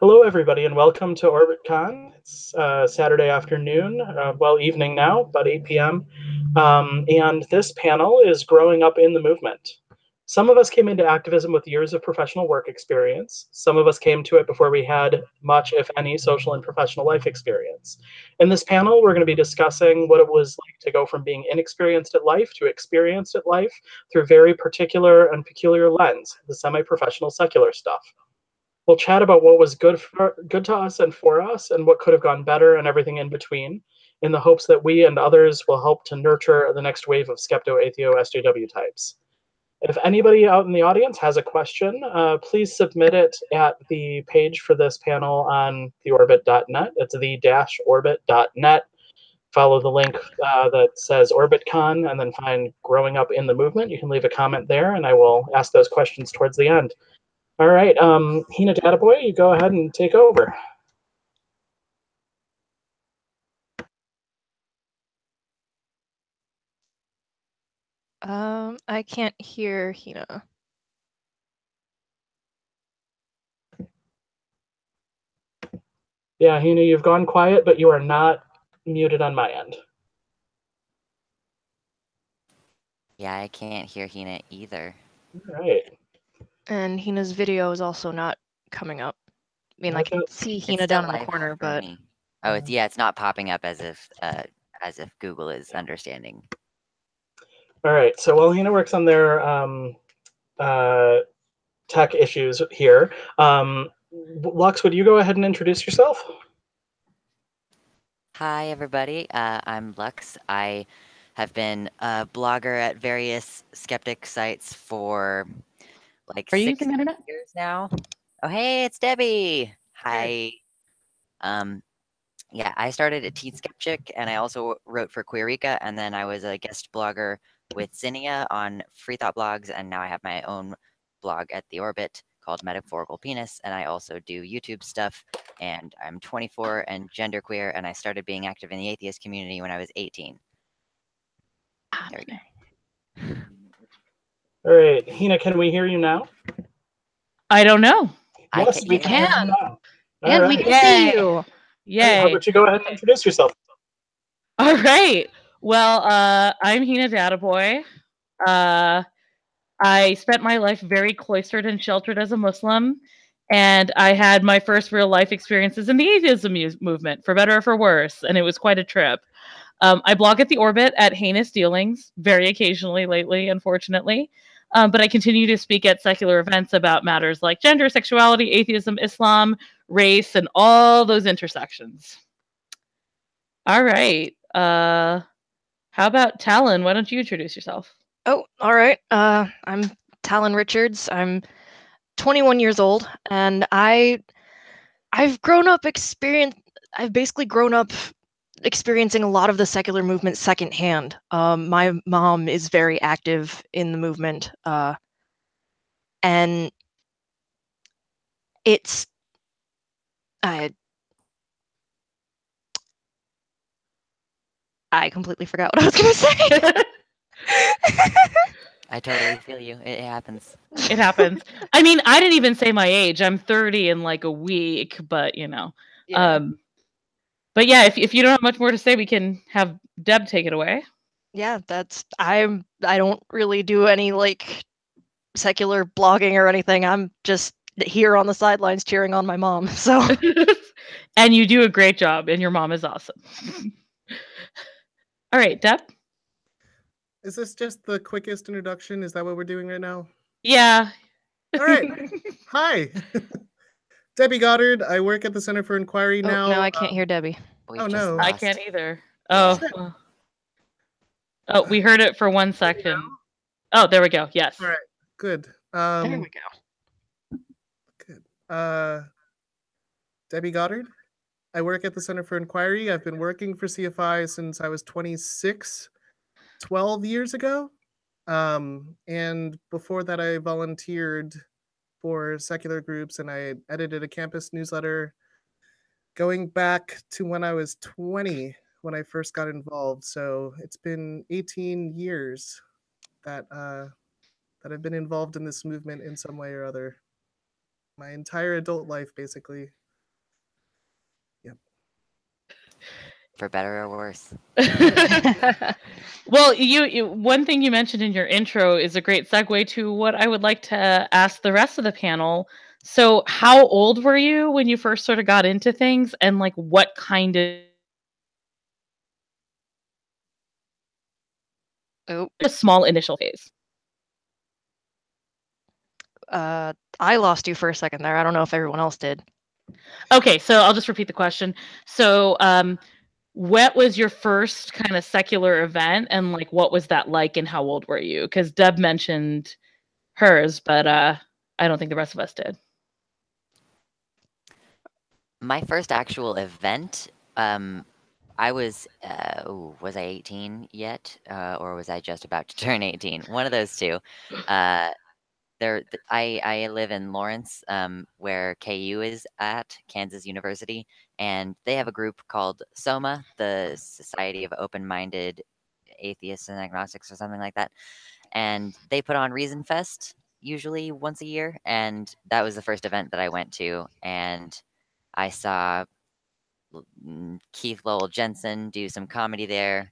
Hello, everybody, and welcome to OrbitCon. It's Saturday afternoon, well, evening now, about 8 p.m. And this panel is growing up in the movement. Some of us came into activism with years of professional work experience. Some of us came to it before we had much, if any, social and professional life experience. In this panel, we're going to be discussing what it was like to go from being inexperienced at life to experienced at life through very particular and peculiar lens, the semi-professional secular stuff. We'll chat about what was good to us and for us, and what could have gone better, and everything in between, in the hopes that we and others will help to nurture the next wave of skepto-atheo-SJW types. If anybody out in the audience has a question, please submit it at the page for this panel on theorbit.net. It's the-orbit.net. Follow the link that says OrbitCon, and then find Growing Up in the Movement. You can leave a comment there, and I will ask those questions towards the end. All right, Hina Databoy, you go ahead and take over. I can't hear Hina. Yeah, Hina, you've gone quiet, but you are not muted on my end. Yeah, I can't hear Hina either. All right. And Hina's video is also not coming up. I mean, I can see Hina down in the corner, but oh, it's not popping up as if Google is understanding. All right. So while Hina works on their tech issues here, Lux, would you go ahead and introduce yourself? Hi, everybody. I'm Lux. I have been a blogger at various skeptic sites for like 6 years now. Oh, hey, it's Debbie. Hi. Yeah, I started at Teen Skeptic, and I also wrote for Queerika, and then I was a guest blogger with Zinnia on Free Thought Blogs, and now I have my own blog at The Orbit called Metaphorical Penis, and I also do YouTube stuff, and I'm 24 and genderqueer, and I started being active in the atheist community when I was 18. There we go. All right, Hina, can we hear you now? I don't know. Yes, we can. Hear you now. And we can see you. Yay. Hey, how about you go ahead and introduce yourself? All right. Well, I'm Hina Databoy. I spent my life very cloistered and sheltered as a Muslim, and I had my first real life experiences in the atheism movement, for better or for worse, and it was quite a trip. I blog at The Orbit at Heinous Dealings, very occasionally lately, unfortunately. But I continue to speak at secular events about matters like gender, sexuality, atheism, Islam, race, and all those intersections. All right. How about Talon? Why don't you introduce yourself? Oh, all right. I'm Talon Richards. I'm 21 years old, and I've basically grown up experiencing a lot of the secular movement secondhand. My mom is very active in the movement, and it's I completely forgot what I was going to say. I totally feel you. It happens. It happens. I mean, I didn't even say my age. I'm 30 in like a week, but you know. Yeah. But yeah, if you don't have much more to say, we can have Deb take it away. Yeah, I don't really do any like secular blogging or anything. I'm just here on the sidelines cheering on my mom. So and you do a great job, and your mom is awesome. All right, Deb? Is this just the quickest introduction? Is that what we're doing right now? Yeah. All right. Hi. Debbie Goddard. I work at the Center for Inquiry now. No, I can't hear Debbie. Oh, no. I can't either. Oh. Oh, we heard it for 1 second. Oh, there we go. Yes. All right. Good. There we go. Good. Debbie Goddard. I work at the Center for Inquiry. I've been working for CFI since I was 26, 12 years ago. And before that, I volunteered for secular groups, and I edited a campus newsletter going back to when I was 20 when I first got involved. So it's been 18 years that that I've been involved in this movement in some way or other. My entire adult life, basically. for better or worse. Well, you one thing you mentioned in your intro is a great segue to what I would like to ask the rest of the panel. So, how old were you when you first sort of got into things, and like what kind of a small initial phase? I lost you for a second there. I don't know if everyone else did. Okay, so I'll just repeat the question. So, what was your first kind of secular event, and like what was that like, and how old were you? Because Deb mentioned hers, but I don't think the rest of us did. My first actual event, I was I 18 yet, or was I just about to turn 18? One of those two. I live in Lawrence, where KU is at, Kansas University, and they have a group called SOMA, the Society of Open-Minded Atheists and Agnostics or something like that. And they put on Reason Fest usually once a year, and that was the first event that I went to, and I saw Keith Lowell Jensen do some comedy there.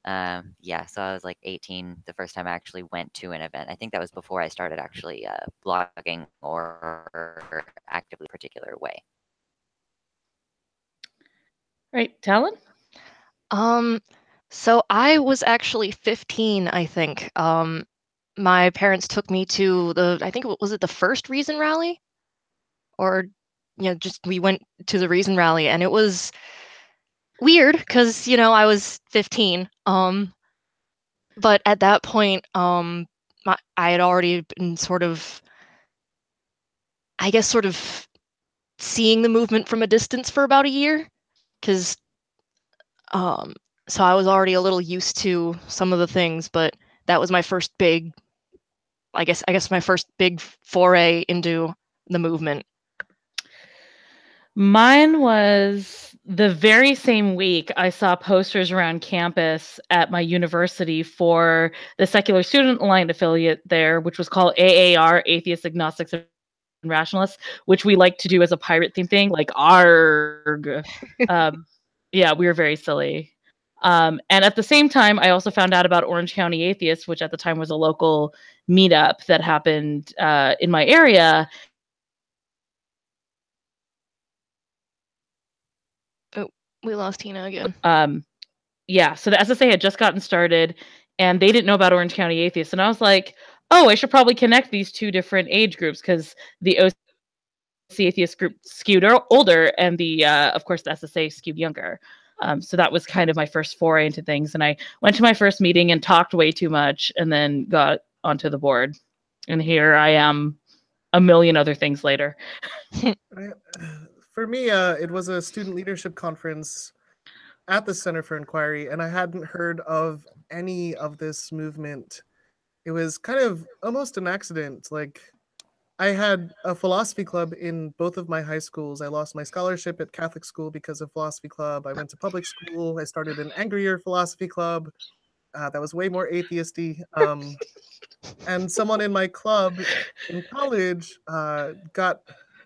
Yeah, so I was like 18 the first time I actually went to an event. I think that was before I started actually blogging or actively a particular way. Right, Talon? So I was actually 15, I think. My parents took me to I think, was it the first Reason Rally? Or, just we went to the Reason Rally, and it was weird because, I was 15. But at that point, I had already been sort of seeing the movement from a distance for about a year, because so I was already a little used to some of the things, but that was my first big, I guess my first big foray into the movement. Mine was the very same week I saw posters around campus at my university for the Secular Student Alliance affiliate there, which was called AAR, Atheists, Agnostics, and Rationalists, which we like to do as a pirate theme thing, like ARG. Yeah, we were very silly. And at the same time, I also found out about Orange County Atheists, which at the time was a local meetup that happened in my area. Oh, we lost Tina again. Yeah, so the SSA had just gotten started, and they didn't know about Orange County Atheists. And I was like, oh, I should probably connect these two different age groups, because the OC Atheist group skewed older, and of course, the SSA skewed younger. So that was kind of my first foray into things. And I went to my first meeting and talked way too much, and then got onto the board. And here I am, a million other things later. For me, it was a student leadership conference at the Center for Inquiry, and I hadn't heard of any of this movement. It was kind of almost an accident. Like, I had a philosophy club in both of my high schools. I lost my scholarship at Catholic school because of philosophy club. I went to public school. I started an angrier philosophy club that was way more atheisty. And someone in my club in college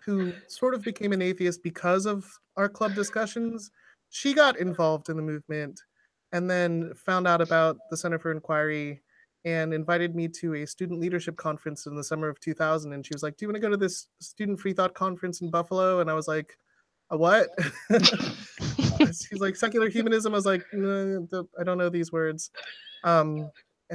who sort of became an atheist because of our club discussions. She got involved in the movement and then found out about the Center for Inquiry and invited me to a student leadership conference in the summer of 2000. And she was like, do you want to go to this student free thought conference in Buffalo? And I was like, a what? She's like, secular humanism. I was like, no, I don't know these words. And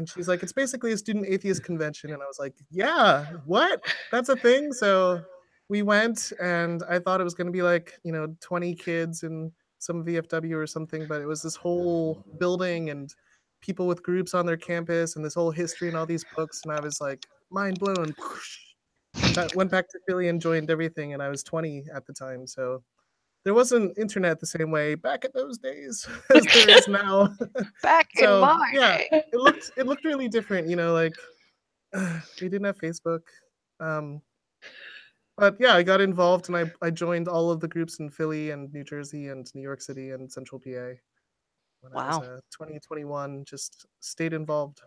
she's like, it's basically a student atheist convention. And I was like, yeah, what? That's a thing? So we went, and I thought it was going to be like, 20 kids in some VFW or something, but it was this whole building and people with groups on their campus and this whole history and all these books. And I was like, mind blown. And went back to Philly and joined everything. And I was 20 at the time. So there wasn't internet the same way back in those days as there is now. Back in my day. day. It looked really different, like we didn't have Facebook. But yeah, I got involved, and I joined all of the groups in Philly and New Jersey and New York City and Central PA. When Wow. I was 2021, just stayed involved.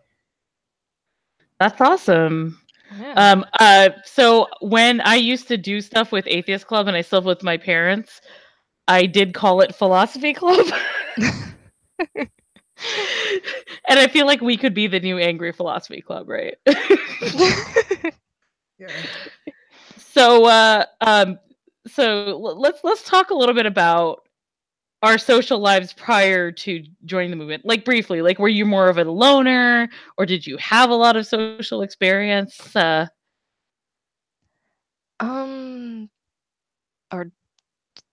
That's awesome. Yeah. So when I used to do stuff with Atheist Club and I still with my parents, I did call it Philosophy Club. And I feel like we could be the new Angry Philosophy Club, right? Yeah. So, let's talk a little bit about our social lives prior to joining the movement. Like briefly, like were you more of a loner, or did you have a lot of social experience? Or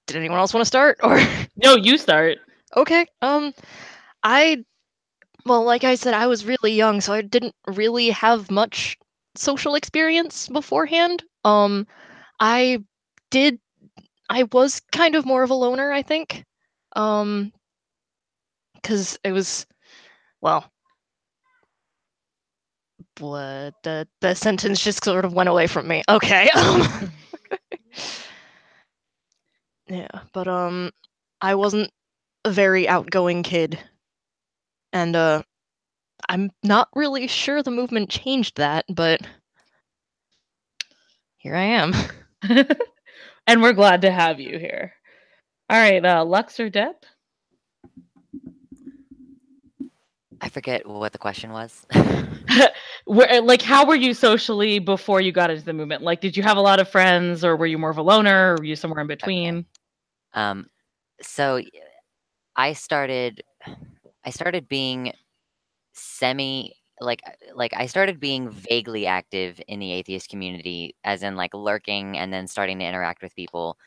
did anyone else want to start? Or No, you start. okay. Well, like I said, I was really young, so I didn't really have much social experience beforehand. I was kind of more of a loner, I think. Because it was, well, what the sentence just sort of went away from me. Okay. Yeah, but I wasn't a very outgoing kid, and I'm not really sure the movement changed that, but here I am. And we're glad to have you here. All right, Lux or Deb? I forget what the question was. Like, how were you socially before you got into the movement? Like, did you have a lot of friends, or were you more of a loner, or were you somewhere in between? Okay. So I started being I started being vaguely active in the atheist community, as in like lurking and then starting to interact with people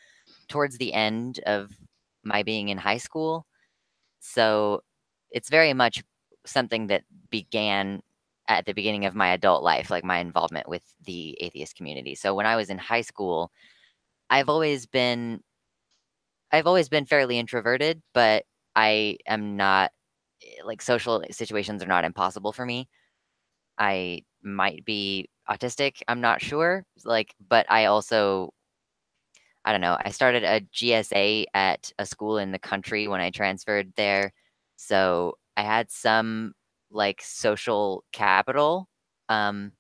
towards the end of my being in high school. So it's very much something that began at the beginning of my adult life, like my involvement with the atheist community. So when I was in high school, I've always been fairly introverted, but I am not, like, social situations are not impossible for me. I might be autistic, I'm not sure, like, but I also, I don't know, I started a GSA at a school in the country when I transferred there, so I had some, like, social capital, but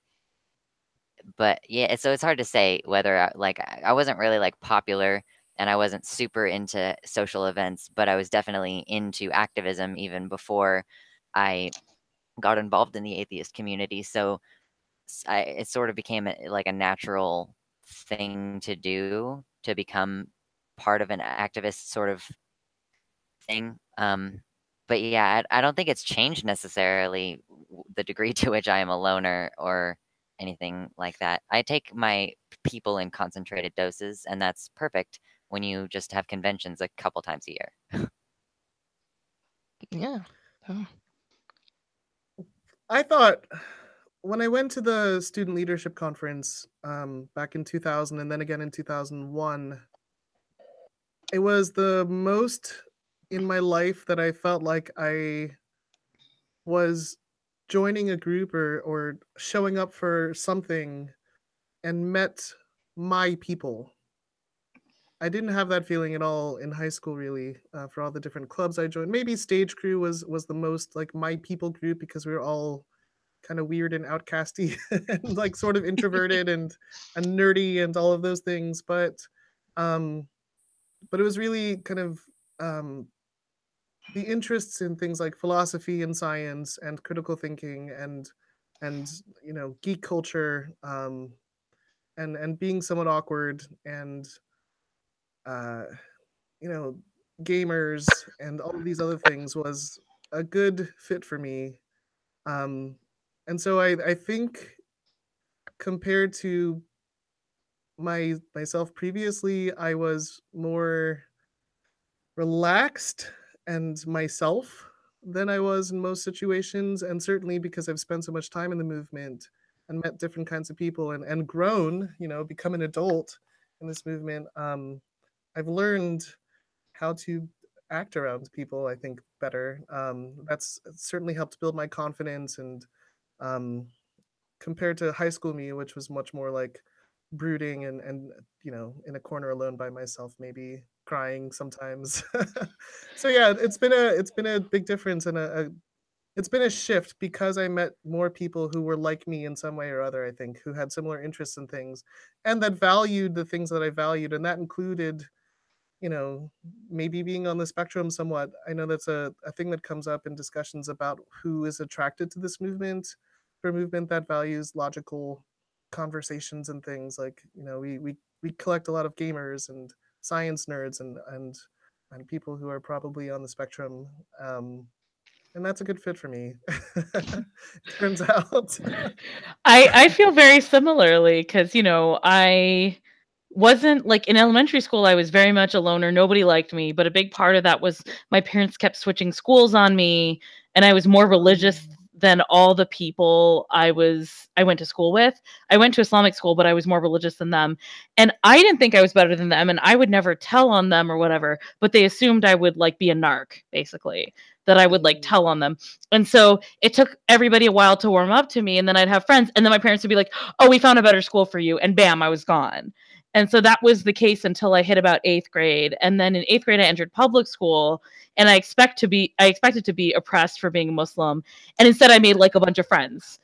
yeah, so it's hard to say whether I wasn't really like popular, and I wasn't super into social events, but I was definitely into activism even before I got involved in the atheist community. So it sort of became like a natural thing to do, to become part of an activist sort of thing. But yeah, I don't think it's changed necessarily the degree to which I am a loner or anything like that. I take my people in concentrated doses, and that's perfect when you just have conventions a couple times a year. Yeah. Oh. I thought when I went to the student leadership conference back in 2000 and then again in 2001, it was the most in my life that I felt like I was joining a group or showing up for something and met my people. I didn't have that feeling at all in high school, really, for all the different clubs I joined. Maybe Stage Crew was the most like my people group because we were all kind of weird and outcasty and like sort of introverted and nerdy and all of those things. But it was really kind of the interests in things like philosophy and science and critical thinking and geek culture and being somewhat awkward and uh, gamers and all of these other things was a good fit for me. And so I think compared to myself previously, I was more relaxed and myself than I was in most situations. And certainly because I've spent so much time in the movement and met different kinds of people and grown, become an adult in this movement, I've learned how to act around people, I think, better. That's certainly helped build my confidence and compared to high school me, which was much more like brooding and in a corner alone by myself, maybe crying sometimes. So yeah, it's been a big difference and it's been a shift because I met more people who were like me in some way or other, I think, who had similar interests in things and that valued the things that I valued, and that included you know, maybe being on the spectrum somewhat. I know that's a thing that comes up in discussions about who is attracted to this movement, for a movement that values logical conversations and things. Like, you know, we collect a lot of gamers and science nerds and people who are probably on the spectrum. And that's a good fit for me. Turns out. I feel very similarly because, you know, I wasn't like in elementary school, I was very much a loner. Nobody liked me. But a big part of that was my parents kept switching schools on me, and I was more religious than all the people I went to school with. I went to Islamic school, but I was more religious than them. And I didn't think I was better than them, and I would never tell on them or whatever, but they assumed I would like be a narc, basically, that I would like tell on them. And so it took everybody a while to warm up to me, and then I'd have friends, and then my parents would be like, "Oh, we found a better school for you." And bam, I was gone. And so that was the case until I hit about 8th grade. And then in 8th grade, I entered public school, and I expected to be oppressed for being a Muslim. And instead I made like a bunch of friends.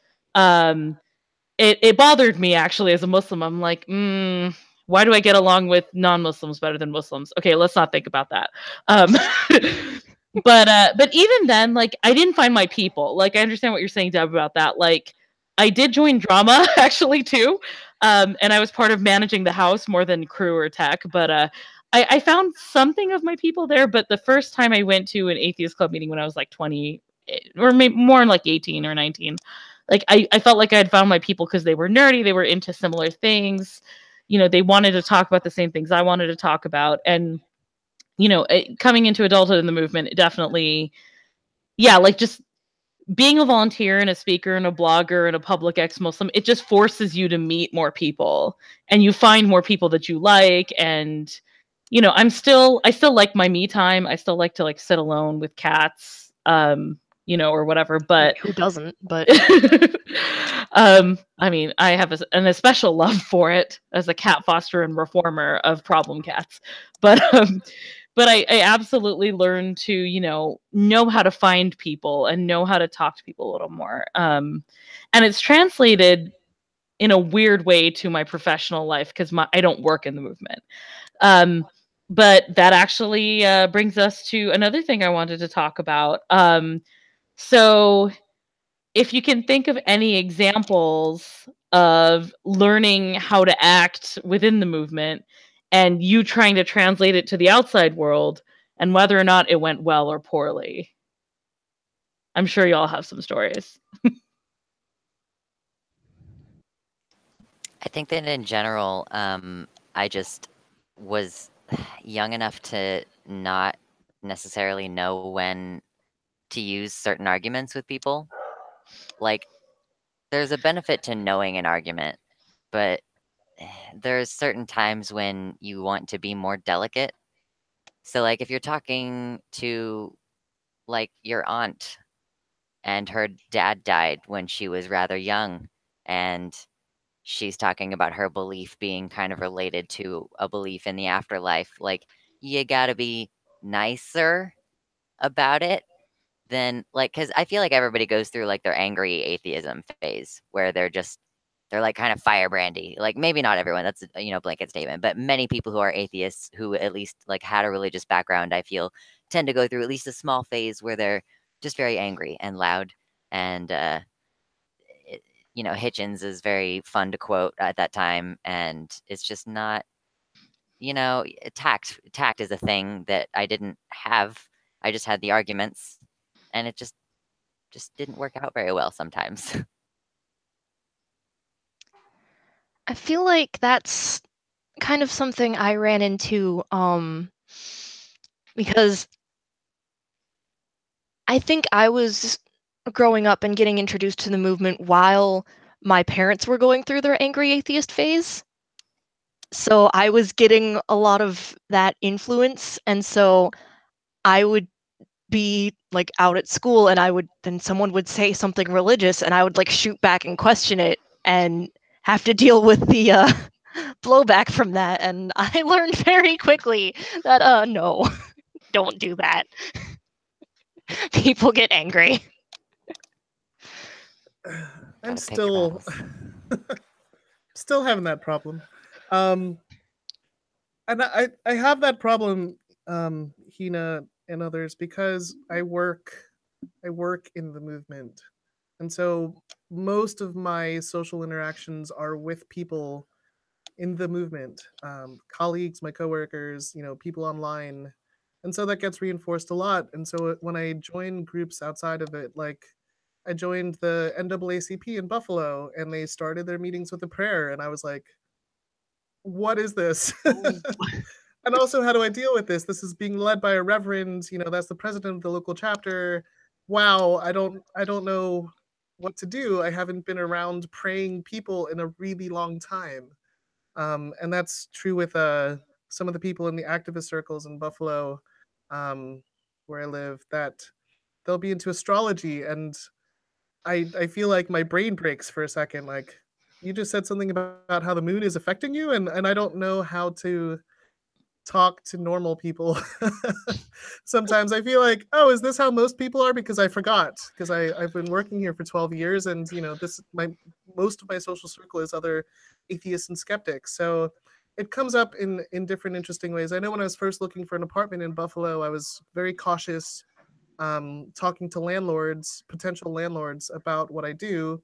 It bothered me actually as a Muslim. I'm like, why do I get along with non-Muslims better than Muslims? Okay, let's not think about that. But even then, like, I didn't find my people. Like, I understand what you're saying, Deb, about that. Like, I did join drama actually too. And I was part of managing the house more than crew or tech. But I found something of my people there. But the first time I went to an atheist club meeting when I was like 20, or maybe more like 18 or 19, like I felt like I had found my people because they were nerdy, they were into similar things. You know, they wanted to talk about the same things I wanted to talk about. And, you know, coming into adulthood in the movement, it definitely, yeah, like just being a volunteer and a speaker and a blogger and a public ex-Muslim, it just forces you to meet more people and you find more people that you like. And, you know, I still like my me time. I still like to like sit alone with cats, you know, or whatever, but who doesn't? But I mean, I have a special love for it as a cat fosterer and reformer of problem cats. But I absolutely learned to, you know how to find people and know how to talk to people a little more. And it's translated in a weird way to my professional life because I don't work in the movement. But that actually brings us to another thing I wanted to talk about. So if you can think of any examples of learning how to act within the movement and you trying to translate it to the outside world and whether or not it went well or poorly. I'm sure you all have some stories. I think that in general, I just was young enough to not necessarily know when to use certain arguments with people. Like, there's a benefit to knowing an argument, but there's certain times when you want to be more delicate. So, like, if you're talking to, like, your aunt and her dad died when she was rather young, and she's talking about her belief being kind of related to a belief in the afterlife, like, you gotta be nicer about it than, like, because I feel like everybody goes through, like, their angry atheism phase where they're like kind of firebrandy. Like, maybe not everyone, that's a blanket statement, but many people who are atheists who at least like had a religious background, I feel, tend to go through at least a small phase where they're just very angry and loud. And Hitchens is very fun to quote at that time, and it's just not, tact is a thing that I didn't have. I just had the arguments, and it just didn't work out very well sometimes. I feel like that's kind of something I ran into because I think I was growing up and getting introduced to the movement while my parents were going through their angry atheist phase. So I was getting a lot of that influence, and so I would be like out at school and then someone would say something religious and I would like shoot back and question it and have to deal with the blowback from that. And I learned very quickly that no, don't do that. People get angry. I'm Gotta pick your still having that problem. And I have that problem, Hina and others, because I work in the movement. And so most of my social interactions are with people in the movement, colleagues, my coworkers, people online. And so that gets reinforced a lot. And so when I join groups outside of it, like I joined the NAACP in Buffalo, and they started their meetings with a prayer. And I was like, what is this? And also, how do I deal with this? This is being led by a reverend, that's the president of the local chapter. Wow, I don't know what to do. I haven't been around praying people in a really long time. And that's true with some of the people in the activist circles in Buffalo, where I live, that they'll be into astrology, and I feel like my brain breaks for a second. Like, you just said something about how the moon is affecting you, and I don't know how to talk to normal people. Sometimes I feel like, oh, is this how most people are? Because I forgot, because I've been working here for 12 years, and most of my social circle is other atheists and skeptics. So it comes up in different interesting ways. I know when I was first looking for an apartment in Buffalo, I was very cautious, talking to potential landlords, about what I do.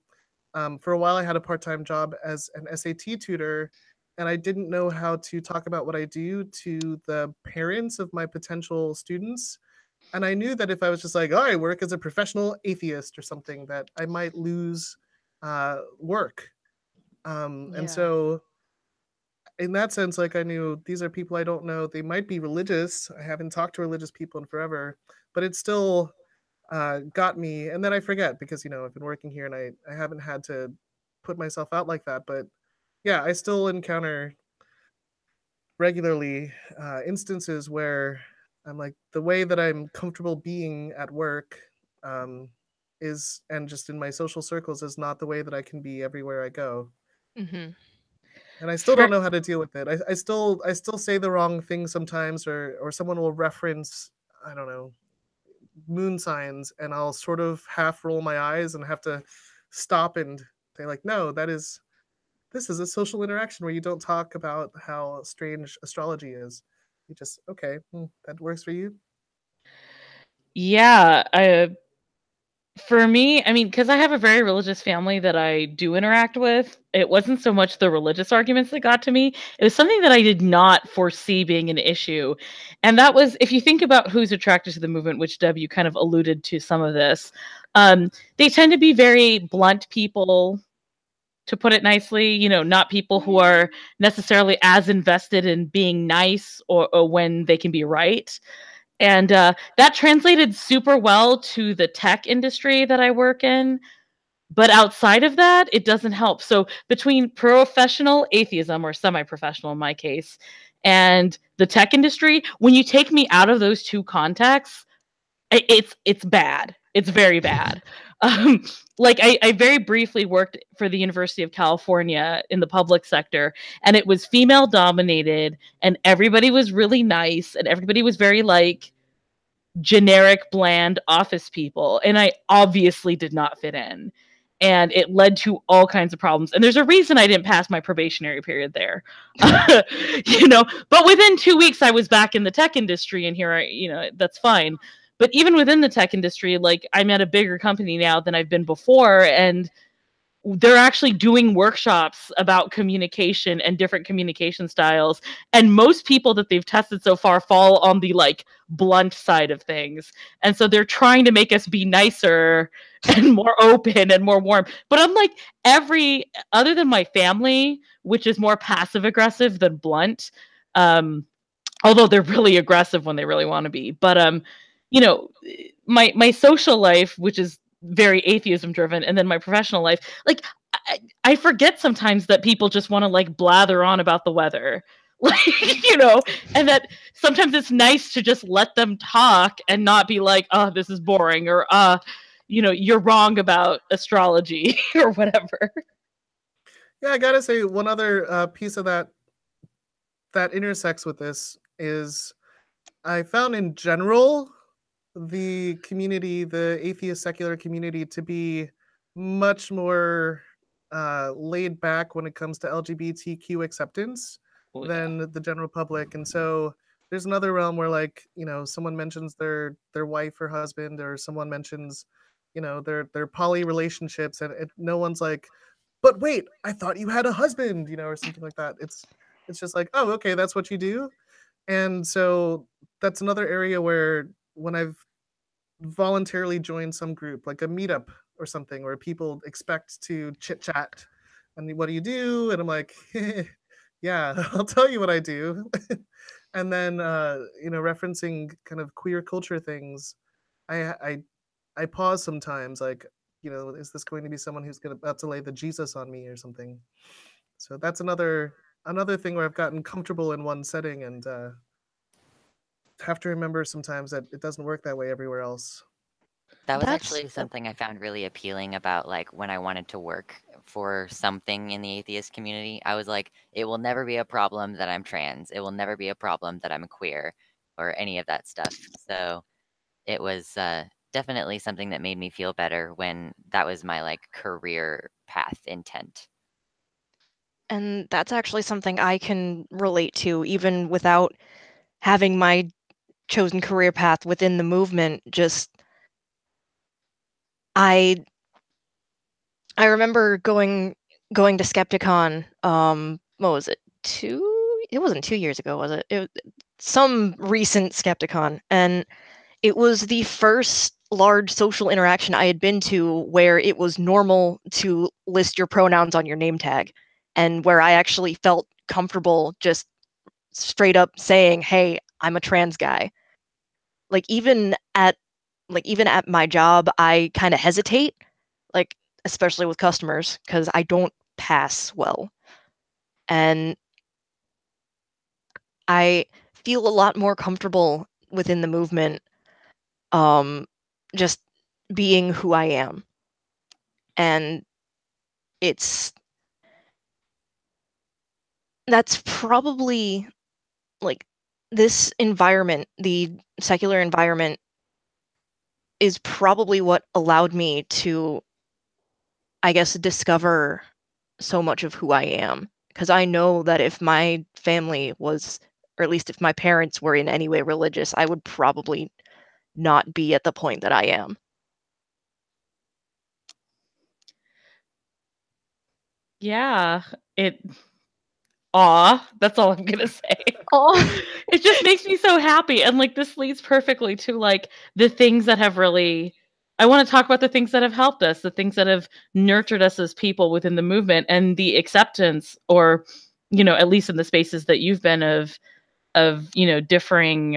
For a while, I had a part-time job as an SAT tutor, and I didn't know how to talk about what I do to the parents of my potential students. And I knew that if I was just like, oh, I work as a professional atheist or something, that I might lose work. And so in that sense, like, I knew these are people I don't know. They might be religious. I haven't talked to religious people in forever, but it still got me. And then I forget, because, I've been working here, and I haven't had to put myself out like that. But yeah, I still encounter regularly instances where I'm like, the way that I'm comfortable being at work is, and just in my social circles, is not the way that I can be everywhere I go. Mm-hmm. And I still don't know how to deal with it. I still say the wrong thing sometimes, or someone will reference, I don't know, moon signs, and I'll sort of half roll my eyes and have to stop and say, like, no, this is a social interaction where you don't talk about how strange astrology is. You just, okay, that works for you. Yeah, for me, I mean, because I have a very religious family that I do interact with, it wasn't so much the religious arguments that got to me. It was something that I did not foresee being an issue. And that was, if you think about who's attracted to the movement, which Deb, you kind of alluded to some of this, they tend to be very blunt people, to put it nicely, not people who are necessarily as invested in being nice, or when they can be right. And that translated super well to the tech industry that I work in. But outside of that, it doesn't help. So between professional atheism, or semi-professional in my case, and the tech industry, when you take me out of those two contexts, it's bad. It's very bad. Like I very briefly worked for the University of California in the public sector, and it was female dominated, and everybody was really nice, and everybody was very like generic, bland office people. And I obviously did not fit in. And it led to all kinds of problems. And there's a reason I didn't pass my probationary period there. But within 2 weeks, I was back in the tech industry, and here that's fine. But even within the tech industry, like, I'm at a bigger company now than I've been before. And they're actually doing workshops about communication and different communication styles. And most people that they've tested so far fall on the like blunt side of things. And so they're trying to make us be nicer and more open and more warm. But unlike other than my family, which is more passive aggressive than blunt, although they're really aggressive when they really want to be. But my social life, which is very atheism driven, and then my professional life, like, I forget sometimes that people just want to like blather on about the weather. Like, and that sometimes it's nice to just let them talk and not be like, oh, this is boring, or you're wrong about astrology or whatever. Yeah, I gotta say, one other piece of that intersects with this is, I found in general the community, the atheist secular community, to be much more laid back when it comes to LGBTQ acceptance. than the general public. And so there's another realm where, like, you know, someone mentions their wife or husband, or someone mentions, you know, their poly relationships, and no one's like, but wait, I thought you had a husband, you know, or something like that. It's just like, oh, okay, that's what you do. And so that's another area where, when I've voluntarily joined some group, like a meetup or something, where people expect to chit chat, and what do you do? And I'm like, yeah, I'll tell you what I do. And then, you know, referencing kind of queer culture things, I pause sometimes, like, you know, is this going to be someone who's about to lay the Jesus on me or something? So that's another thing where I've gotten comfortable in one setting, and have to remember sometimes that it doesn't work that way everywhere else. That was That's actually something I found really appealing about, like, when I wanted to work for something in the atheist community. I was like, it will never be a problem that I'm trans. It will never be a problem that I'm queer or any of that stuff. So it was definitely something that made me feel better when that was my, like, career path intent. and that's actually something I can relate to, even without having my chosen career path within the movement. Just I remember going to Skepticon. What was it? It wasn't 2 years ago, was it? Some recent Skepticon, and it was the first large social interaction I had been to where it was normal to list your pronouns on your name tag, and where I actually felt comfortable just straight up saying, "Hey, I'm a trans guy." Like even at my job, I kind of hesitate, like especially with customers, because I don't pass well, and I feel a lot more comfortable within the movement, just being who I am. And that's probably, like, this environment, the secular environment, is probably what allowed me to, I guess, discover so much of who I am. Because I know that if my family was, or at least if my parents were in any way religious, I would probably not be at the point that I am. Yeah, that's all I'm gonna say. Oh, It just makes me so happy, and like this leads perfectly to like the things that have really, I want to talk about the things that have helped us, the things that have nurtured us as people within the movement, and the acceptance, or, you know, at least in the spaces that you've been of you know, differing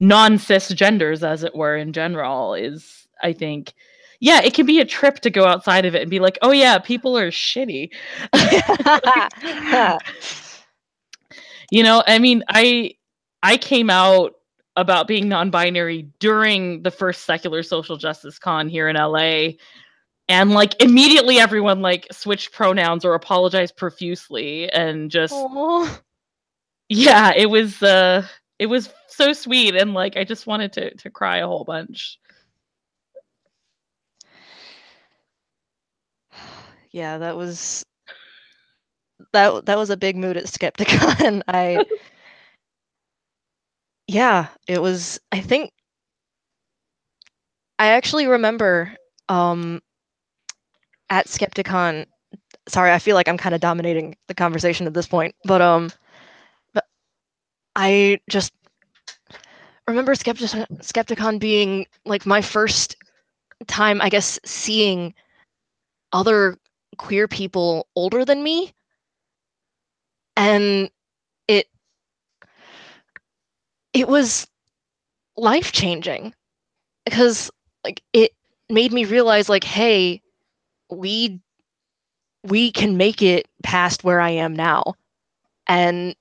non-cis genders, as it were, in general, is, I think, yeah, it can be a trip to go outside of it and be like, oh yeah, people are shitty. You know, I mean, I came out about being non-binary during the first secular social justice con here in LA, and like immediately everyone like switched pronouns or apologized profusely, and just oh. yeah, it was so sweet, and like I just wanted to cry a whole bunch. Yeah, that was a big mood at Skepticon. Yeah, it was. I think I actually remember at Skepticon. Sorry, I feel like I'm kind of dominating the conversation at this point, but I just remember Skepticon being like my first time, I guess, seeing other queer people older than me, and it was life-changing, because like it made me realize, like, hey, we can make it past where I am now, and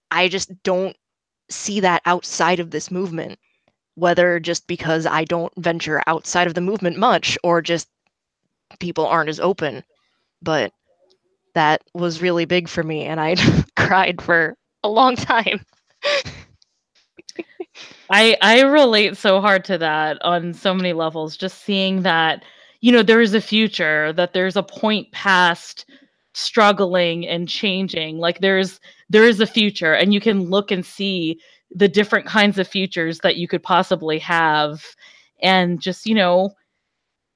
I just don't see that outside of this movement, whether just because I don't venture outside of the movement much, or just people aren't as open. But that was really big for me, and I cried for a long time. I relate so hard to that on so many levels, just seeing that, you know, there is a future, that there's a point past struggling and changing. Like there is a future, and you can look and see the different kinds of futures that you could possibly have, and just,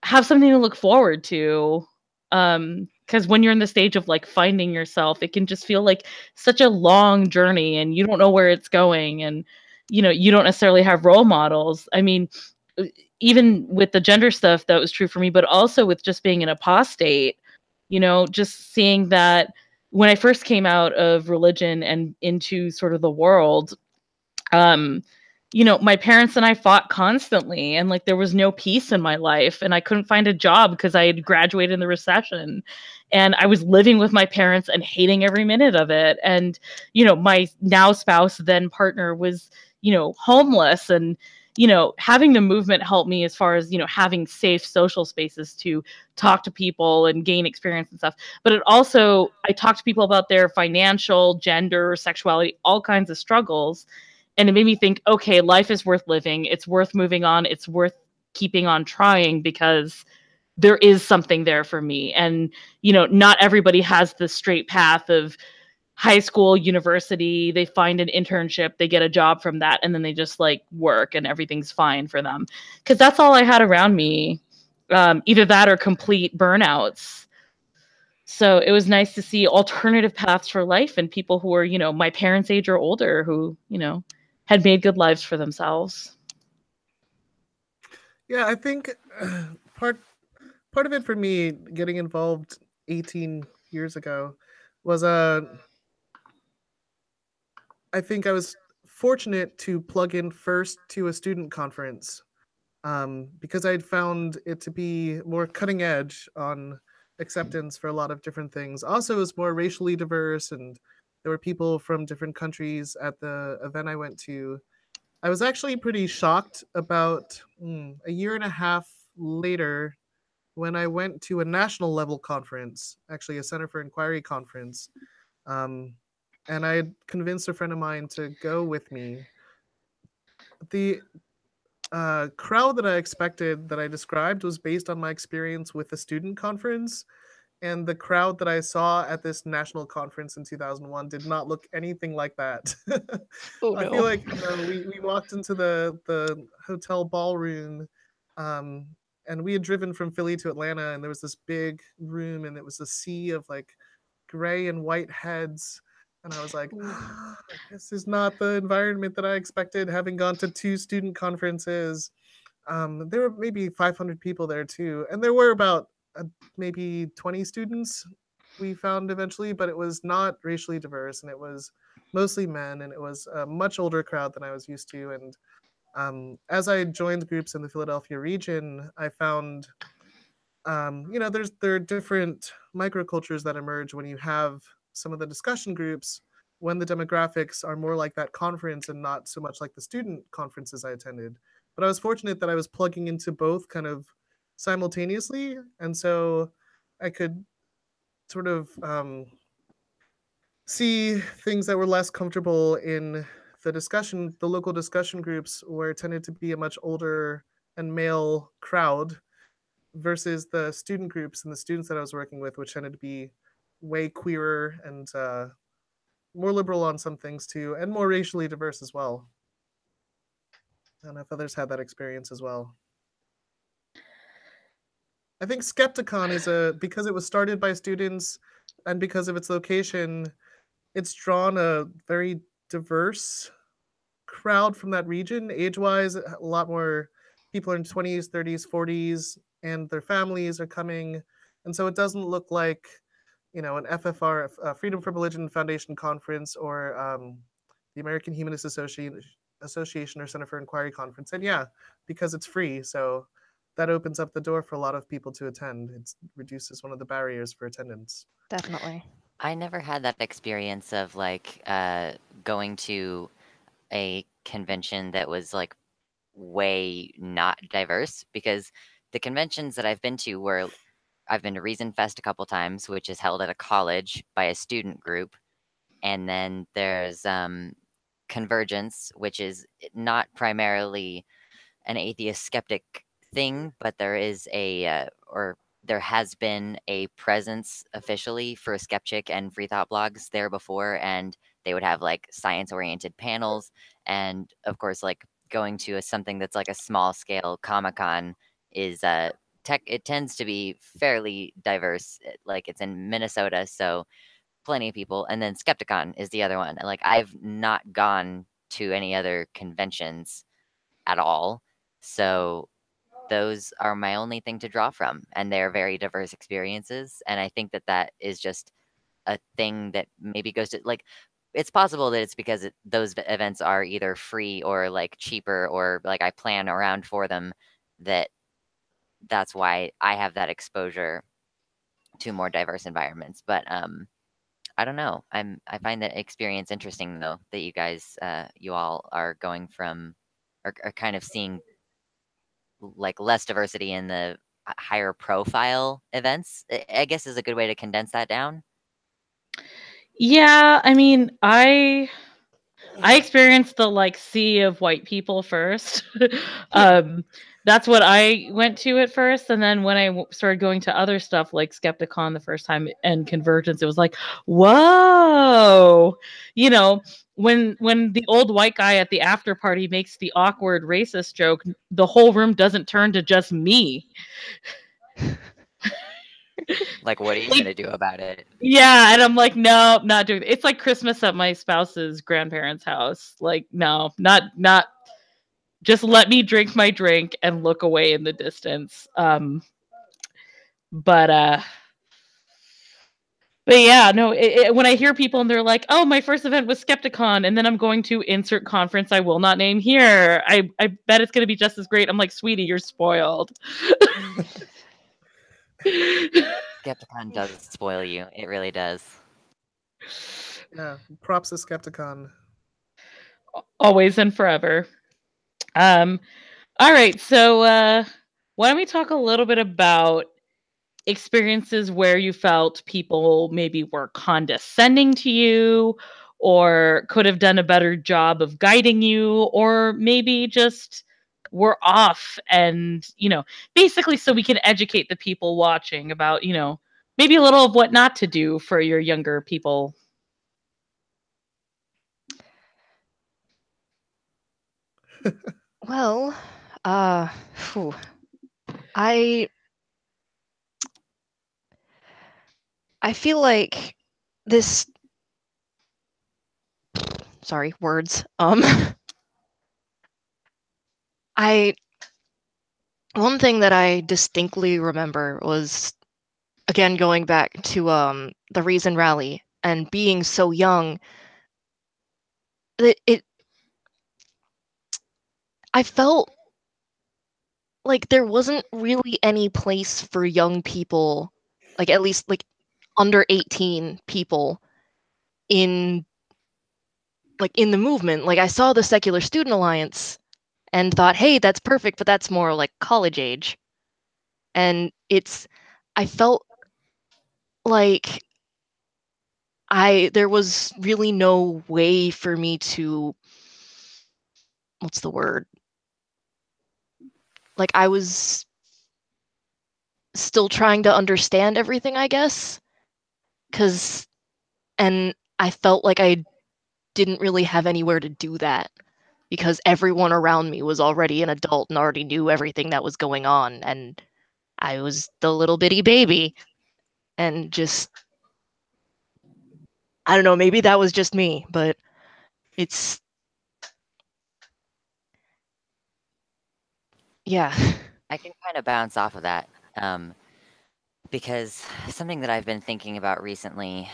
have something to look forward to. Because when you're in the stage of like finding yourself, it can just feel like such a long journey, and you don't know where it's going, and you don't necessarily have role models. I mean, even with the gender stuff, that was true for me, but also with just being an apostate, just seeing that when I first came out of religion and into sort of the world, my parents and I fought constantly, and like there was no peace in my life, and I couldn't find a job because I had graduated in the recession, and I was living with my parents and hating every minute of it. And my now spouse, then partner, was homeless, and having the movement help me as far as having safe social spaces to talk to people and gain experience and stuff. But it also, I talked to people about their financial, gender, sexuality, all kinds of struggles. And it made me think, okay, life is worth living. It's worth moving on. It's worth keeping on trying, because there is something there for me. And, not everybody has the straight path of high school, university. They find an internship, they get a job from that, and then they just like work and everything's fine for them. Because that's all I had around me, either that or complete burnouts. So it was nice to see alternative paths for life, and people who were, my parents' age or older, who, had made good lives for themselves. Yeah, I think part of it for me getting involved 18 years ago was I think I was fortunate to plug in first to a student conference, because I'd found it to be more cutting edge on acceptance for a lot of different things. Also, it was more racially diverse, and there were people from different countries at the event I went to. I was actually pretty shocked about a year and a half later when I went to a national level conference, actually a Center for Inquiry conference. And I had convinced a friend of mine to go with me. The crowd that I expected, that I described, was based on my experience with the student conference. And the crowd that I saw at this national conference in 2001 did not look anything like that. Oh, I no. feel like we walked into the hotel ballroom, and we had driven from Philly to Atlanta, and there was this big room, and it was a sea of like gray and white heads. And I was like, this is not the environment that I expected, having gone to 2 student conferences. There were maybe 500 people there too, and there were about maybe 20 students we found eventually, but it was not racially diverse, and it was mostly men, and it was a much older crowd than I was used to. And as I joined groups in the Philadelphia region, I found there are different microcultures that emerge when you have some of the discussion groups, when the demographics are more like that conference and not so much like the student conferences I attended. But I was fortunate that I was plugging into both kind of simultaneously, and so I could sort of see things that were less comfortable in the local discussion groups, where it tended to be a much older and male crowd, versus the student groups and the students that I was working with, which tended to be way queerer and more liberal on some things too, and more racially diverse as well. I don't know if others had that experience as well. I think Skepticon is because it was started by students and because of its location, it's drawn a very diverse crowd from that region. Age-wise, a lot more people in 20s, 30s, 40s, and their families are coming. And so it doesn't look like, an FFR, Freedom from Religion Foundation conference, or the American Humanist Association or Center for Inquiry conference. And yeah, because it's free, so that opens up the door for a lot of people to attend. It reduces one of the barriers for attendance. Definitely. I never had that experience of like going to a convention that was like way not diverse, because the conventions that I've been to I've been to Reason Fest a couple times, which is held at a college by a student group, and then there's Convergence, which is not primarily an atheist skeptic thing, but there is or there has been a presence officially for skeptic and free thought blogs there before, and they would have like science-oriented panels, and of course, like going to something that's like a small-scale Comic-Con is it tends to be fairly diverse. Like it's in Minnesota, so plenty of people. And then Skepticon is the other one. Like I've not gone to any other conventions at all, so those are my only thing to draw from, and they're very diverse experiences. And I think that that is just a thing that maybe goes to like, it's possible that it's because those events are either free or like cheaper, or like I plan around for them, that's why I have that exposure to more diverse environments. But I don't know. I find that experience interesting though, that you guys you all are going from are kind of seeing like less diversity in the higher profile events, I guess is a good way to condense that down. Yeah, I mean, I experienced the like sea of white people first. That's what I went to at first, and then when I started going to other stuff like Skepticon the first time and Convergence, it was like, whoa, you know, when the old white guy at the after party makes the awkward racist joke, the whole room doesn't turn to just me. Like, what are you gonna do about it? Yeah, and I'm like, no, not doing it. It's like Christmas at my spouse's grandparents' house. Like, no, not just let me drink my drink and look away in the distance. But yeah, no, when I hear people and they're like, oh, my first event was Skepticon, and then I'm going to insert conference I will not name here, I bet it's going to be just as great. I'm like, sweetie, you're spoiled. Skepticon does spoil you. It really does. Yeah, props to Skepticon. Always and forever. All right, so why don't we talk a little bit about experiences where you felt people maybe were condescending to you, or could have done a better job of guiding you, or maybe just were off, and basically so we can educate the people watching about maybe a little of what not to do for your younger people. Well, phew. I feel like this, sorry, words. One thing that I distinctly remember was, again, going back to the Reason Rally and being so young, that I felt like there wasn't really any place for young people, like at least like under 18 people in the movement. Like I saw the Secular Student Alliance and thought, hey, that's perfect, but that's more like college age. And I felt like there was really no way for me to, what's the word? Like I was still trying to understand everything, I guess. And I felt like I didn't really have anywhere to do that because everyone around me was already an adult and already knew everything that was going on. And I was the little bitty baby. And just, I don't know, maybe that was just me, but it's, yeah. I can kind of bounce off of that, because something that I've been thinking about recently,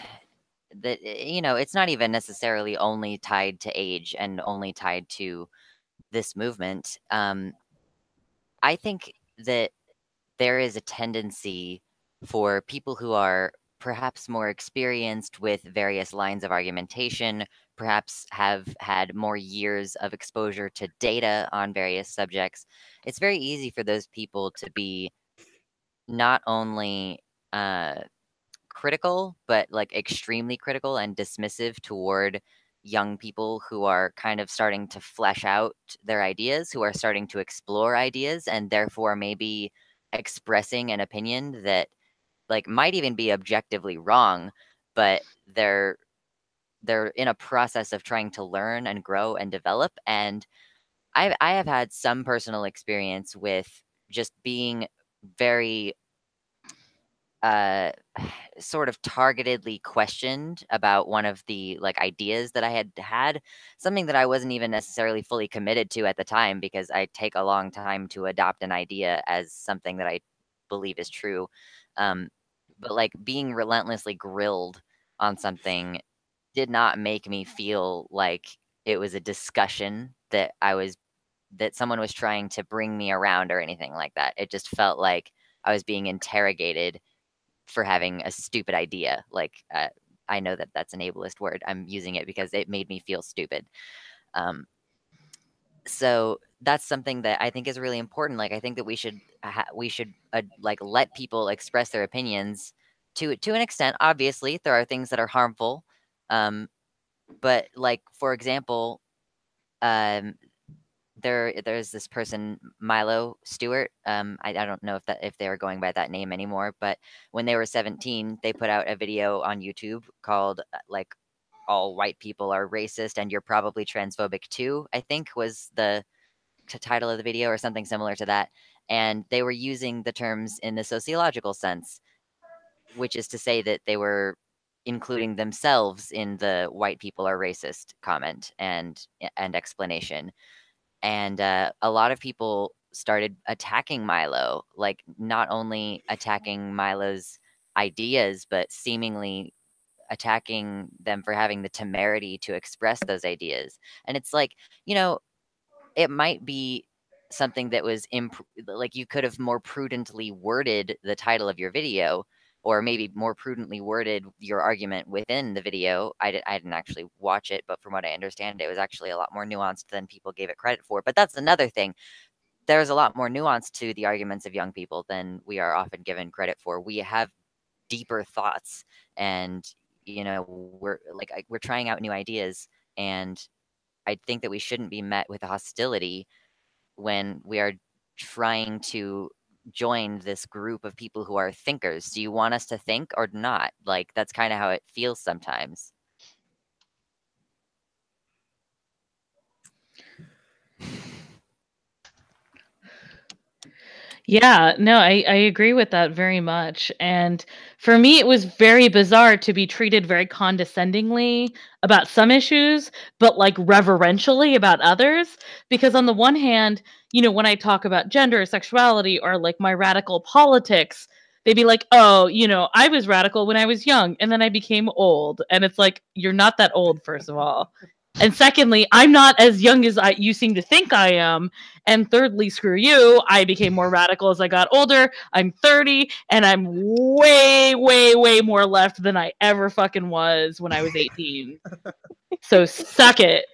that it's not even necessarily only tied to age and only tied to this movement. I think that there is a tendency for people who are perhaps more experienced with various lines of argumentation, perhaps have had more years of exposure to data on various subjects. It's very easy for those people to be not only critical, but like extremely critical and dismissive toward young people who are kind of starting to flesh out their ideas, who are starting to explore ideas, and therefore maybe expressing an opinion that like might even be objectively wrong, but they're in a process of trying to learn and grow and develop. And I have had some personal experience with just being very sort of targetedly questioned about one of the like ideas that I had, something that I wasn't even necessarily fully committed to at the time, because I take a long time to adopt an idea as something that I believe is true. But like being relentlessly grilled on something did not make me feel like it was a discussion that someone was trying to bring me around or anything like that. It just felt like I was being interrogated for having a stupid idea. Like, I know that that's an ableist word. I'm using it because it made me feel stupid. So that's something that I think is really important. Like, I think that we should like let people express their opinions to an extent. Obviously, there are things that are harmful, but like, for example, there's this person, Milo Stewart. I don't know if they are going by that name anymore, but when they were 17, they put out a video on YouTube called like "All White People Are Racist and You're Probably Transphobic Too," I think was the title of the video, or something similar to that. And they were using the terms in the sociological sense, which is to say that they were including themselves in the "white people are racist" comment and explanation. And a lot of people started attacking Milo, like not only attacking Milo's ideas, but seemingly attacking them for having the temerity to express those ideas. And it's like, it might be something that was like you could have more prudently worded the title of your video, or maybe more prudently worded your argument within the video. I didn't actually watch it, but from what I understand, it was actually a lot more nuanced than people gave it credit for. But that's another thing. There's a lot more nuance to the arguments of young people than we are often given credit for. We have deeper thoughts, and we're trying out new ideas, and I think that we shouldn't be met with hostility when we are trying to join this group of people who are thinkers. Do you want us to think or not? Like, that's kind of how it feels sometimes. Yeah, no, I agree with that very much. And for me, it was very bizarre to be treated very condescendingly about some issues, but like reverentially about others. Because on the one hand, when I talk about gender or sexuality or like my radical politics, they'd be like, oh, I was radical when I was young and then I became old. And it's like, you're not that old, first of all. And secondly, I'm not as young as you seem to think I am. And thirdly, screw you. I became more radical as I got older. I'm 30 and I'm way, way, way more left than I ever fucking was when I was 18. So suck it.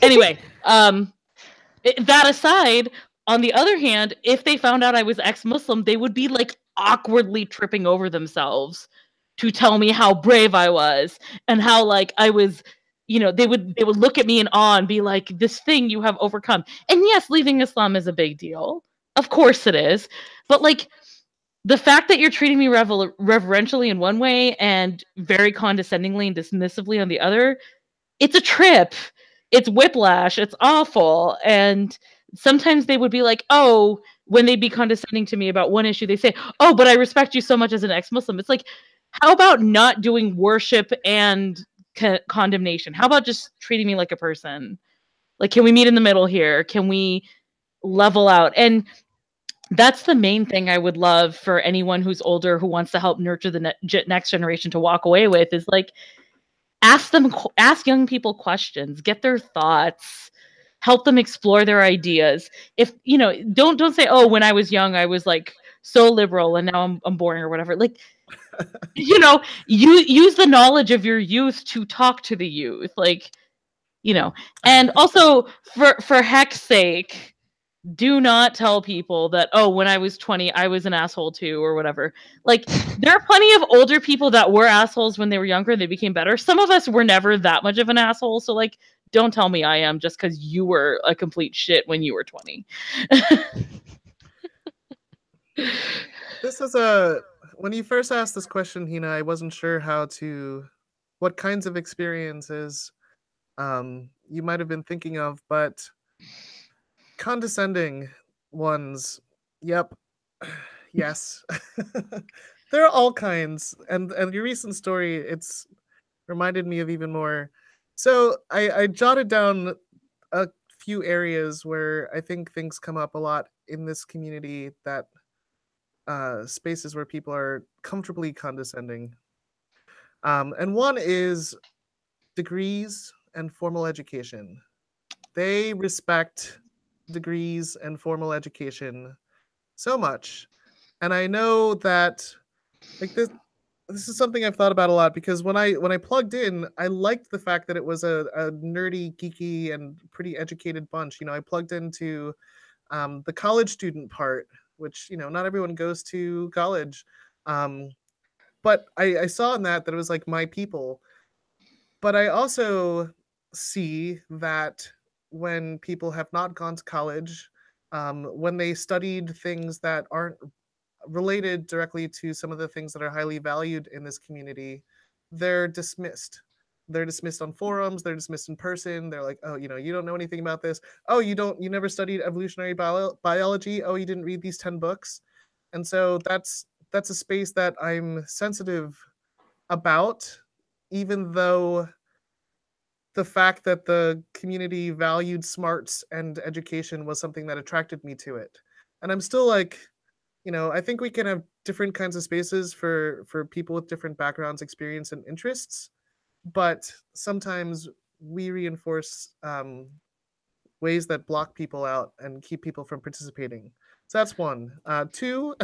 Anyway, that aside, on the other hand, if they found out I was ex-Muslim, they would be like awkwardly tripping over themselves to tell me how brave I was and how like I was, they would look at me in awe and be like, this thing you have overcome. And yes, leaving Islam is a big deal. Of course it is. But like the fact that you're treating me reverentially in one way and very condescendingly and dismissively on the other, it's a trip. It's whiplash. It's awful. And sometimes they would be like, oh, when they'd be condescending to me about one issue, they say, oh, but I respect you so much as an ex-Muslim. It's like, how about not doing worship and condemnation? How about just treating me like a person? Like, can we meet in the middle here? Can we level out? And that's the main thing I would love for anyone who's older who wants to help nurture the next generation to walk away with is like, ask young people questions, get their thoughts, help them explore their ideas. If don't say, oh, when I was young I was like so liberal and now I'm boring or whatever. Like you use the knowledge of your youth to talk to the youth, like and also for heck's sake, do not tell people that, oh, when I was 20, I was an asshole too, or whatever. Like, there are plenty of older people that were assholes when they were younger and they became better. Some of us were never that much of an asshole. So, like, don't tell me I am just because you were a complete shit when you were 20. This is when you first asked this question, Hina, I wasn't sure what kinds of experiences you might have been thinking of, but condescending ones, yep, yes. There are all kinds, and your recent story, it's reminded me of even more. So I jotted down a few areas where I think things come up a lot in this community, that spaces where people are comfortably condescending. And one is degrees and formal education. They respect degrees and formal education so much. And I know that, like, this is something I've thought about a lot, because when I plugged in, I liked the fact that it was a nerdy, geeky, and pretty educated bunch. I plugged into the college student part, which, not everyone goes to college. But I saw in that it was like my people. But I also see that when people have not gone to college, when they studied things that aren't related directly to some of the things that are highly valued in this community, they're dismissed. They're dismissed on forums, they're dismissed in person. They're like, oh, you don't know anything about this. Oh, you never studied evolutionary biology. Oh, you didn't read these 10 books. And so that's a space that I'm sensitive about, even though the fact that the community valued smarts and education was something that attracted me to it. And I'm still like, I think we can have different kinds of spaces for people with different backgrounds, experience, and interests, but sometimes we reinforce ways that block people out and keep people from participating. So that's one. Two,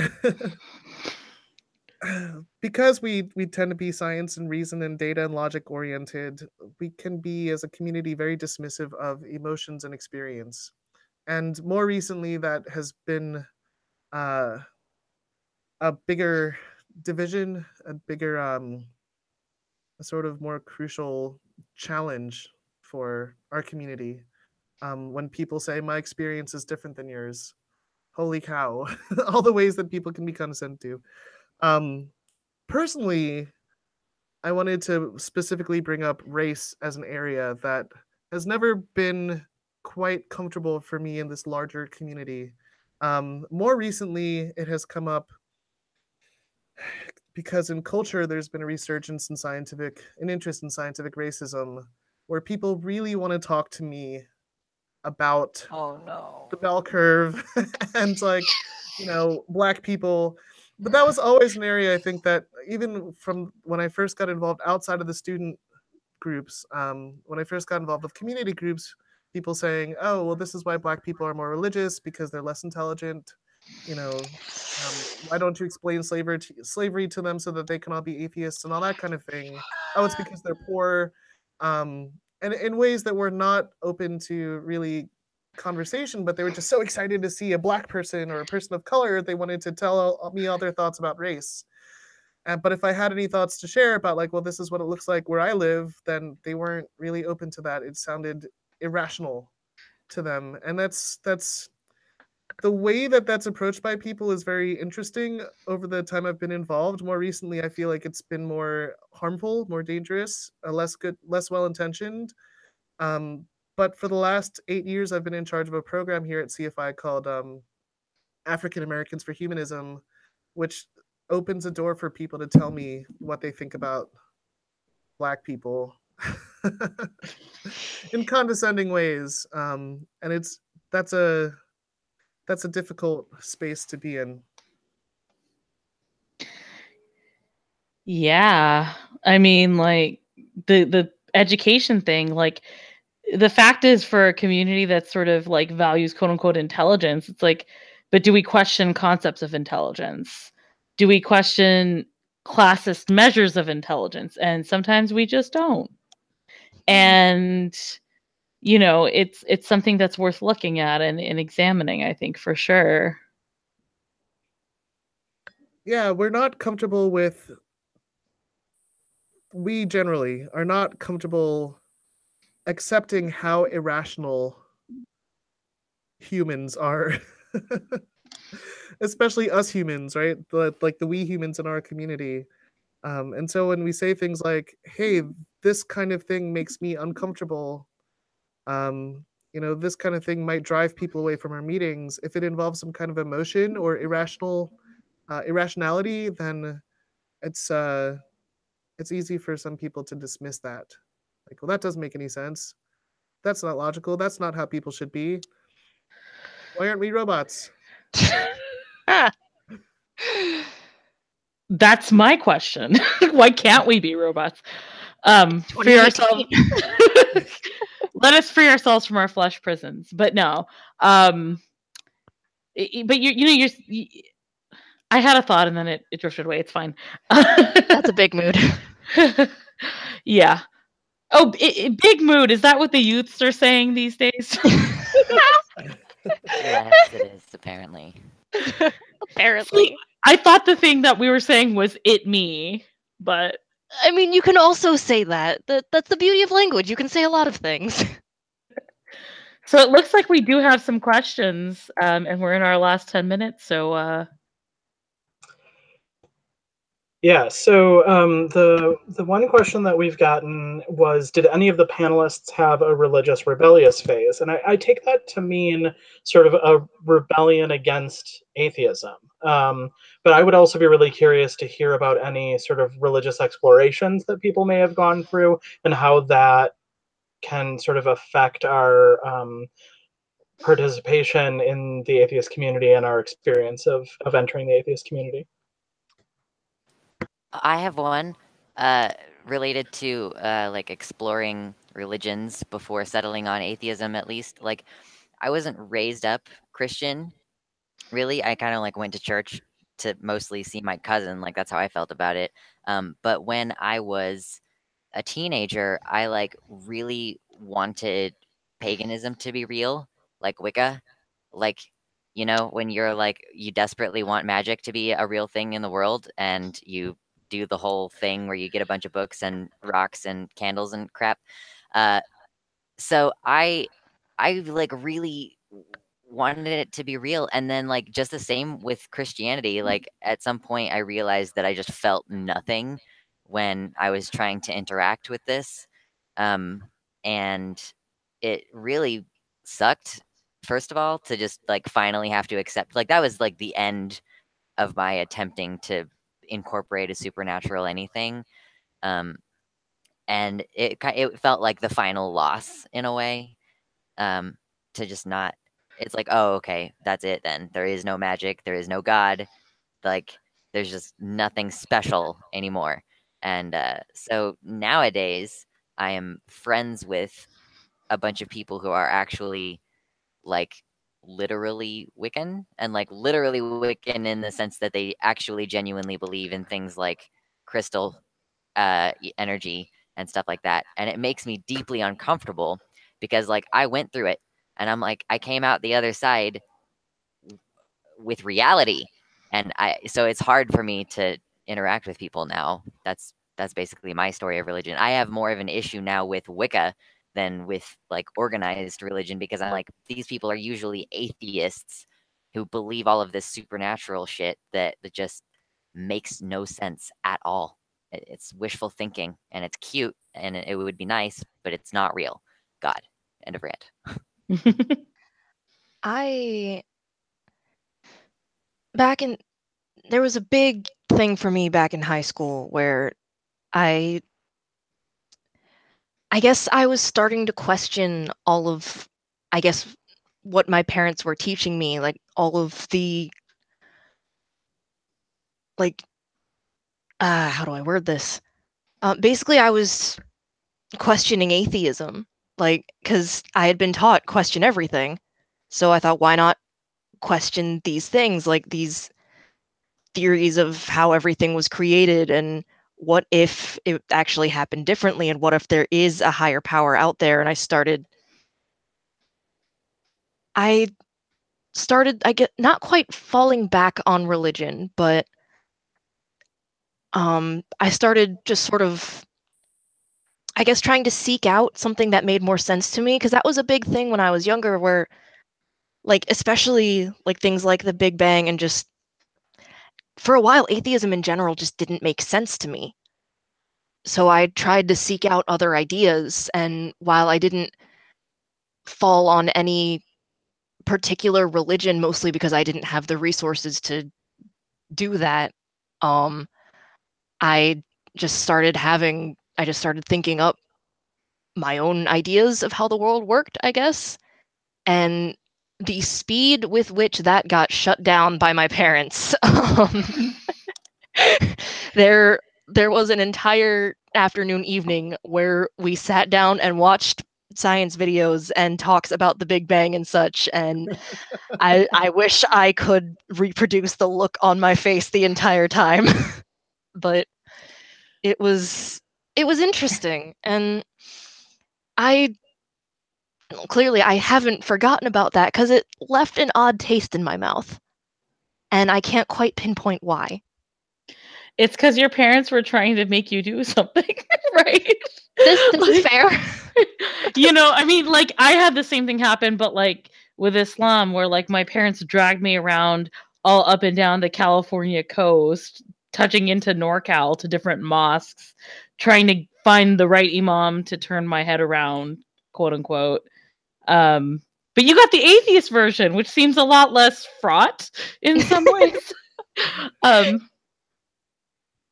because we tend to be science and reason and data and logic oriented, we can be, as a community, very dismissive of emotions and experience. And more recently, that has been a bigger division, a bigger, a sort of more crucial challenge for our community. When people say, my experience is different than yours. Holy cow. All the ways that people can be condescended to. Personally, I wanted to specifically bring up race as an area that has never been quite comfortable for me in this larger community. More recently, it has come up because in culture, there's been a resurgence in an interest in scientific racism, where people really want to talk to me about the bell curve and, like, Black people. But that was always an area, I think, that even from when I first got involved outside of the student groups, when I first got involved with community groups, people saying, oh, well, this is why Black people are more religious, because they're less intelligent. Why don't you explain slavery to them so that they can all be atheists and all that kind of thing? Oh, it's because they're poor. And in ways that were not open to really conversation, but they were just so excited to see a Black person or a person of color, they wanted to tell me all their thoughts about race. But if I had any thoughts to share about, like, well, this is what it looks like where I live, then they weren't really open to that. It sounded irrational to them. And that's the way that that's approached by people is very interesting over the time I've been involved. More recently, I feel like it's been more harmful, more dangerous, less well-intentioned. But for the last 8 years, I've been in charge of a program here at CFI called African Americans for Humanism, which opens a door for people to tell me what they think about Black people in condescending ways. And that's a difficult space to be in. Yeah. I mean, like, the education thing, like, the fact is, for a community that sort of, like, values quote unquote intelligence, it's like, but do we question concepts of intelligence? Do we question classist measures of intelligence? And sometimes we just don't. And it's something that's worth looking at and examining, I think, for sure. Yeah, we generally are not comfortable accepting how irrational humans are. especially us humans, right? Like the we humans in our community. And so when we say things like, hey, this kind of thing makes me uncomfortable, this kind of thing might drive people away from our meetings. If it involves some kind of emotion or irrationality, then it's easy for some people to dismiss that. Like, well, that doesn't make any sense. That's not logical. That's not how people should be. Why aren't we robots? That's my question. Why can't we be robots? Free ourselves. Let us free ourselves from our flesh prisons. But no. But you're I had a thought and then it drifted away. It's fine. That's a big mood. Yeah. Oh, big mood. Is that what the youths are saying these days? Yes, it is, apparently. Apparently. I thought the thing that we were saying was it me, but... I mean, you can also say that. That's the beauty of language. You can say a lot of things. So it looks like we do have some questions, and we're in our last 10 minutes, so... Yeah, so the one question that we've gotten was, did any of the panelists have a religious rebellious phase? And I take that to mean sort of a rebellion against atheism. But I would also be really curious to hear about any sort of religious explorations that people may have gone through and how that can sort of affect our participation in the atheist community and our experience of entering the atheist community. I have one related to like exploring religions before settling on atheism, at least. Like, I wasn't raised up Christian, really. I kind of like went to church to mostly see my cousin. Like, that's how I felt about it. But when I was a teenager, I like really wanted paganism to be real, like Wicca. Like, when you're like, you desperately want magic to be a real thing in the world, and you do the whole thing where you get a bunch of books and rocks and candles and crap. So I like really wanted it to be real. And then like just the same with Christianity, like at some point I realized that I just felt nothing when I was trying to interact with this. And it really sucked, first of all, to just like finally have to accept, like that was like the end of my attempting to incorporate a supernatural anything. And it felt like the final loss in a way, to just not, it's like, oh, okay, that's it then. There is no magic, there is no God, like there's just nothing special anymore. And so nowadays I am friends with a bunch of people who are actually like literally Wiccan, and like literally Wiccan in the sense that they actually genuinely believe in things like crystal energy and stuff like that. And it makes me deeply uncomfortable because like I went through it and I'm like, I came out the other side with reality. And so it's hard for me to interact with people now. That's basically my story of religion. I have more of an issue now with Wicca than with like organized religion, because I'm like, these people are usually atheists who believe all of this supernatural shit that just makes no sense at all. It's wishful thinking and it's cute and it would be nice, but it's not real. God. End of rant. There was a big thing for me back in high school where I guess I was starting to question all of, I guess, what my parents were teaching me, like all of the, like, how do I word this? Basically, I was questioning atheism, like, because I had been taught question everything. So I thought, why not question these things, like these theories of how everything was created, and what if it actually happened differently, and what if there is a higher power out there? And I started, I get not quite falling back on religion, but I started just sort of, I guess, trying to seek out something that made more sense to me, because that was a big thing when I was younger, where like especially like things like the Big Bang, and just for a while atheism in general just didn't make sense to me. So I tried to seek out other ideas, and while I didn't fall on any particular religion, mostly because I didn't have the resources to do that, I just started thinking up my own ideas of how the world worked, I guess. And the speed with which that got shut down by my parents, there was an entire afternoon evening where we sat down and watched science videos and talks about the Big Bang and such, and I wish I could reproduce the look on my face the entire time. But it was interesting, and I clearly I haven't forgotten about that because it left an odd taste in my mouth, and I can't quite pinpoint why. It's because your parents were trying to make you do something, right? This is fair. You know, I mean, like, I had the same thing happen, but like with Islam, where like my parents dragged me around all up and down the California coast, touching into NorCal to different mosques, trying to find the right imam to turn my head around, quote unquote. But you got the atheist version, which seems a lot less fraught in some ways.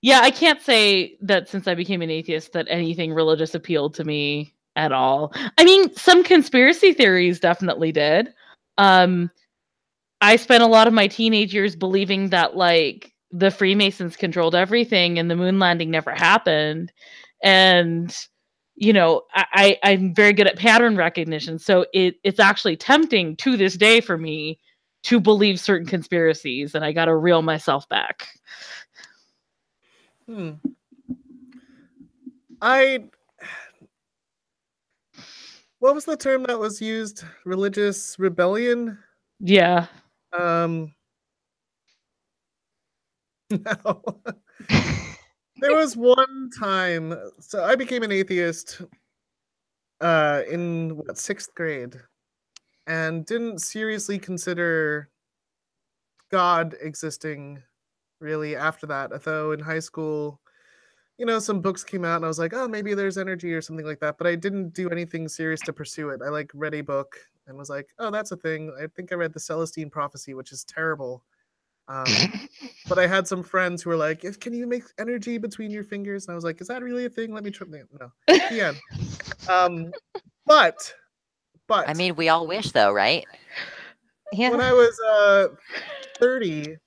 Yeah, I can't say that since I became an atheist that anything religious appealed to me at all. I mean, some conspiracy theories definitely did. I spent a lot of my teenage years believing that like the Freemasons controlled everything and the moon landing never happened. And you know, I'm very good at pattern recognition, so it's actually tempting to this day for me to believe certain conspiracies, and I got to reel myself back. What was the term that was used? Religious rebellion? Yeah. No. There was one time, so I became an atheist in what, 6th grade, and didn't seriously consider God existing really after that. Although in high school, you know, some books came out and I was like, oh, maybe there's energy or something like that. But I didn't do anything serious to pursue it. I like read a book and was like, oh, that's a thing. I think I read the Celestine Prophecy, which is terrible. But I had some friends who were like, can you make energy between your fingers? And I was like, is that really a thing? Let me try. No. Yeah. But I mean, we all wish though, right? Yeah. When I was 30,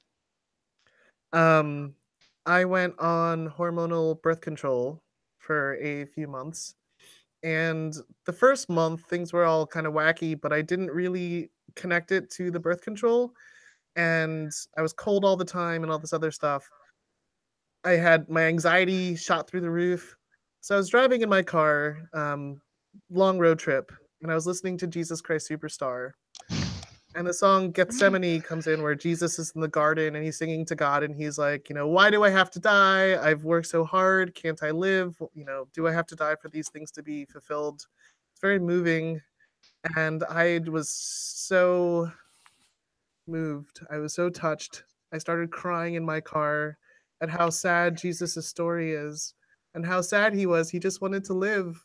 I went on hormonal birth control for a few months. And the first month, things were all kind of wacky, but I didn't really connect it to the birth control. And I was cold all the time and all this other stuff. I had my anxiety shot through the roof. So I was driving in my car, long road trip, and I was listening to Jesus Christ Superstar. And the song Gethsemane comes in where Jesus is in the garden and he's singing to God and he's like, you know, why do I have to die? I've worked so hard. Can't I live? You know, do I have to die for these things to be fulfilled? It's very moving. And I was so moved. I was so touched. I started crying in my car at how sad Jesus' story is and how sad he was. He just wanted to live.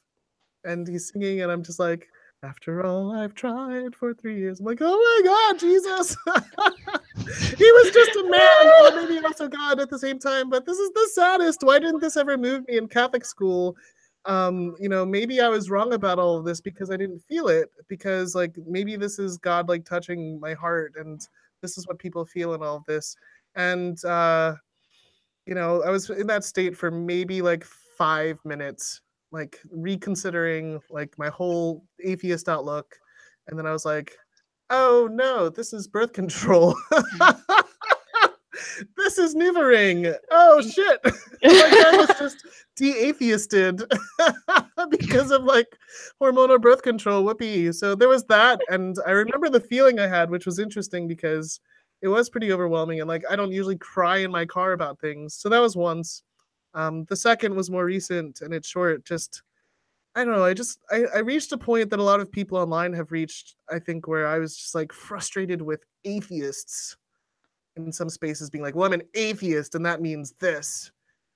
And he's singing and I'm just like, after all I've tried for 3 years. I'm like, oh my God, Jesus. He was just a man, or maybe also God at the same time, but this is the saddest. Why didn't this ever move me in Catholic school? You know, maybe I was wrong about all of this because I didn't feel it, because like maybe this is God like touching my heart and this is what people feel in all of this. And you know, I was in that state for maybe like 5 minutes, like reconsidering like my whole atheist outlook. And then I was like, oh no, this is birth control. This is Nuvering. Oh shit. Like I was just de-atheisted because of like hormonal birth control. Whoopee. So there was that. And I remember the feeling I had, which was interesting because it was pretty overwhelming. And like I don't usually cry in my car about things. So that was once. The second was more recent and it's short. Just I don't know. I reached a point that a lot of people online have reached, I think, where I was just like frustrated with atheists in some spaces being like, well, I'm an atheist and that means this.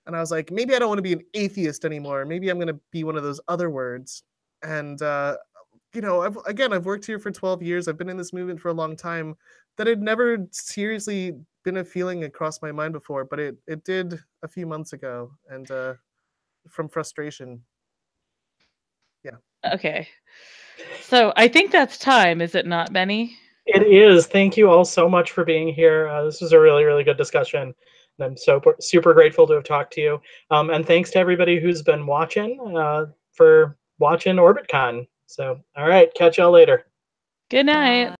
And I was like, maybe I don't want to be an atheist anymore. Maybe I'm going to be one of those other words. And, you know, I've worked here for 12 years. I've been in this movement for a long time. That had never seriously been a feeling across my mind before, but it did a few months ago. And from frustration. Yeah. Okay. So I think that's time, is it not, Benny? It is. Thank you all so much for being here. This was a really, really good discussion. And I'm so super grateful to have talked to you. And thanks to everybody who's been watching for watching OrbitCon. So, all right, catch y'all later. Good night.